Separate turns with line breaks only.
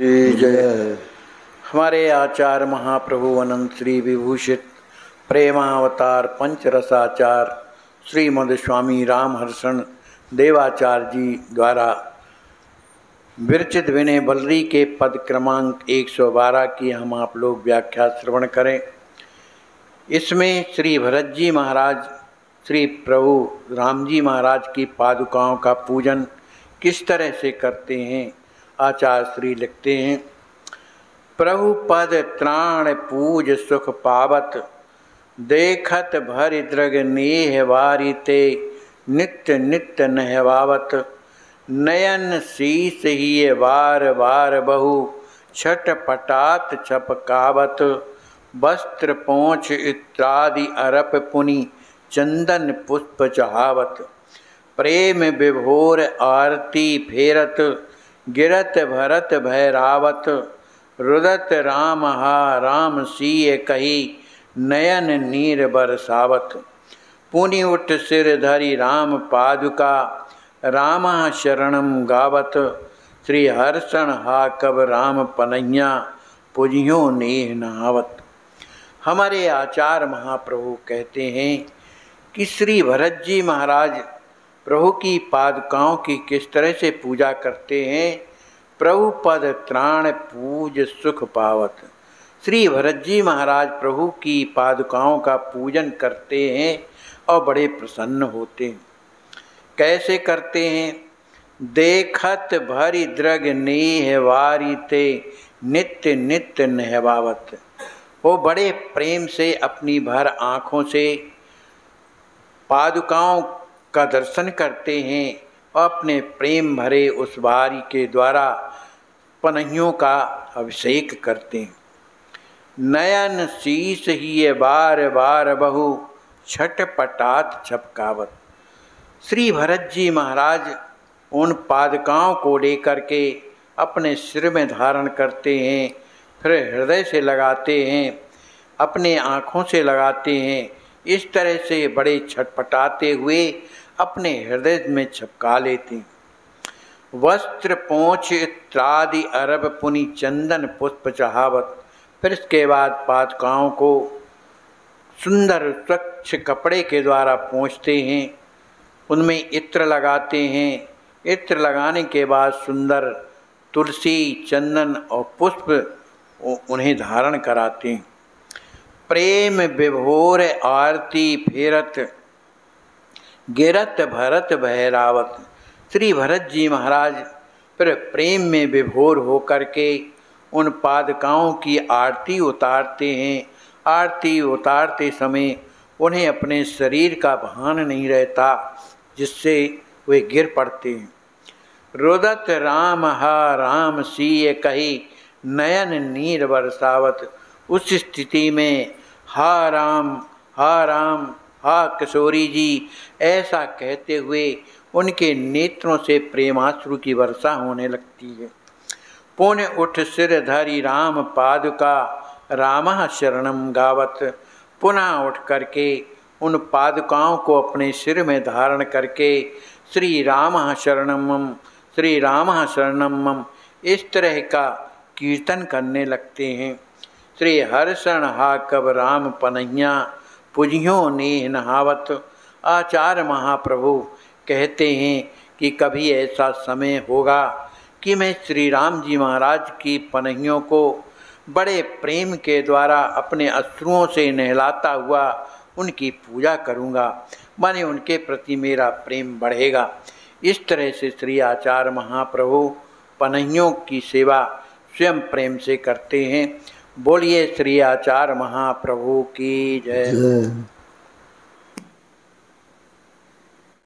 जय। हमारे आचार्य महाप्रभु अनंत श्री विभूषित प्रेमावतार पंचरसाचार श्रीमद स्वामी रामहर्षण देवाचार्य जी द्वारा विरचित विनय बल्लरी के पद क्रमांक 112 की हम आप लोग व्याख्या श्रवण करें। इसमें श्री भरत जी महाराज श्री प्रभु राम जी महाराज की पादुकाओं का पूजन किस तरह से करते हैं, आचार्य श्री लिखते हैं। प्रभु पद त्राण पूज सुख पावत, देखत भरि दृग नेह वारिते, नित्य नित्य नहवावत। नयन शीस ही वार वार बहु, छटपटात छपकावत। वस्त्र पोंछ इत्रादि अरप पुनि, चंदन पुष्प चढ़ावत। प्रेम विभोर आरती फेरत, गिरत भरत भैरावत। रुदत राम हा राम सीय कही, नयन नीर बरसावत। पुनि उठ सिर धरि राम पादुका, रामा शरणम गावत। श्री हर्षण हा कब राम पनैया, पुजियो नेह नहावत। हमारे आचार्य महाप्रभु कहते हैं कि श्री भरत जी महाराज प्रभु की पादुकाओं की किस तरह से पूजा करते हैं। प्रभु पद त्राण पूज सुख पावत। श्री भरत जी महाराज प्रभु की पादुकाओं का पूजन करते हैं और बड़े प्रसन्न होते हैं। कैसे करते हैं। देखत भरि दृग नेह वारिते, नित्य नित्य नहवावत। वो बड़े प्रेम से अपनी भर आँखों से पादुकाओं का दर्शन करते हैं और अपने प्रेम भरे उस वारी के द्वारा पनहियों का अभिषेक करते हैं। नयन शीस ही बार बार बहु, छटपटात छपकावत। श्री भरत जी महाराज उन पादुकाओं को लेकर के अपने सिर में धारण करते हैं, फिर हृदय से लगाते हैं, अपने आँखों से लगाते हैं। इस तरह से बड़े छटपटाते हुए अपने हृदय में छपका लेते हैं। वस्त्र पोंछ इत्रादि अरब पुनि, चंदन पुष्प चढ़ावत। फिर इसके बाद पादुकाओं को सुंदर स्वच्छ कपड़े के द्वारा पोंछते हैं, उनमें इत्र लगाते हैं। इत्र लगाने के बाद सुंदर तुलसी चंदन और पुष्प उन्हें धारण कराते हैं। प्रेम विभोर आरती फेरत, गिरत भरत भैरावत। श्री भरत जी महाराज फिर प्रेम में विभोर होकर के उन पादुकाओं की आरती उतारते हैं। आरती उतारते समय उन्हें अपने शरीर का भान नहीं रहता, जिससे वे गिर पड़ते हैं। रुदत राम हा राम सीय कही, नयन नीर बरसावत। उस स्थिति में हा राम हा किशोरी जी ऐसा कहते हुए उनके नेत्रों से प्रेमाश्रु की वर्षा होने लगती है। पुण्य उठ सिर धरि राम पादुका, रामा शरणम गावत। पुनः उठ करके उन पादुकाओं को अपने सिर में धारण करके श्री राम शरणम श्री राम शरणम इस तरह का कीर्तन करने लगते हैं। श्री हर्षण हा कब राम पनैया, पुजियो नेह नहावत। आचार्य महाप्रभु कहते हैं कि कभी ऐसा समय होगा कि मैं श्री राम जी महाराज की पनहियों को बड़े प्रेम के द्वारा अपने अश्रुओं से नहलाता हुआ उनकी पूजा करूँगा, माने उनके प्रति मेरा प्रेम बढ़ेगा। इस तरह से श्री आचार्य महाप्रभु पनहियों की सेवा स्वयं प्रेम से करते हैं। बोलिए श्री आचार्य महाप्रभु की जय।